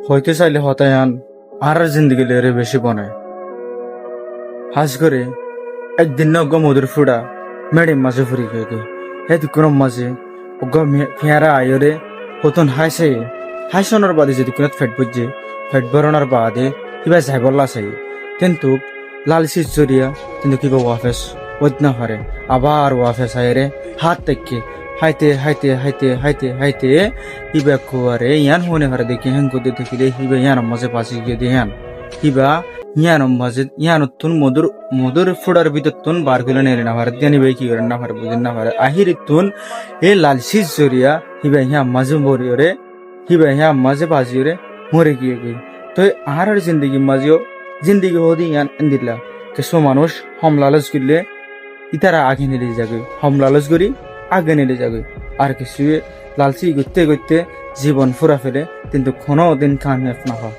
হইতে চাইলে হতায়ান আর জিন্দগি লেরে বেশি বনে হাস করে একদিন নগ্গ মধুর ফুড়া মেডিম মাঝে ফুরি গিয়ে গে হে দুকুরম মাঝে অগ্গ ফিয়ারা আয়রে হতন হাইছে হাইসনের বাদে যদি কুনাত ফেট বুঝছে ফেট বরণার বাদে কিবা যাইবল্লা চাই কিন্তু লালসির জরিয়া কিন্তু কিবা ওয়াফেস ওদ না হারে আবার ওয়াফেস আয়রে হাত তেকে হাইতে হাইতে হাইতে হাইতে হাইতে হিবা কুয়ারে ইয়ান হনে হারে দেখি হ্যাং করতে দেখিলে হিবা ইয়ান মাঝে পাশে গিয়ে দেহান হিবা ইয়ান মাঝে ইয়ান তুন মধুর মধুর ফুডার ভিতর তুন বার করে নেলে না পারে জানি ভাই কি করেন না পারে বুঝেন না পারে আহির তুন এ লালসির জরিয়া হিবা ইয়া মাঝে মরিয়রে হিবা ইয়া মাঝে বাজিয়রে মরে গিয়ে গই তো আর জিন্দগি মাঝেও জিন্দগি হদি ইয়ান এন্দিলা কিছু মানুষ হম লালচ করলে ইতারা আগে নিলে যাবে হম লালচ করি আগে নিলে যাবে আর কিছু লালচি করতে করতে জীবন ফুরা ফেলে কিন্তু কোনো দিন কামিয়াব না হয়।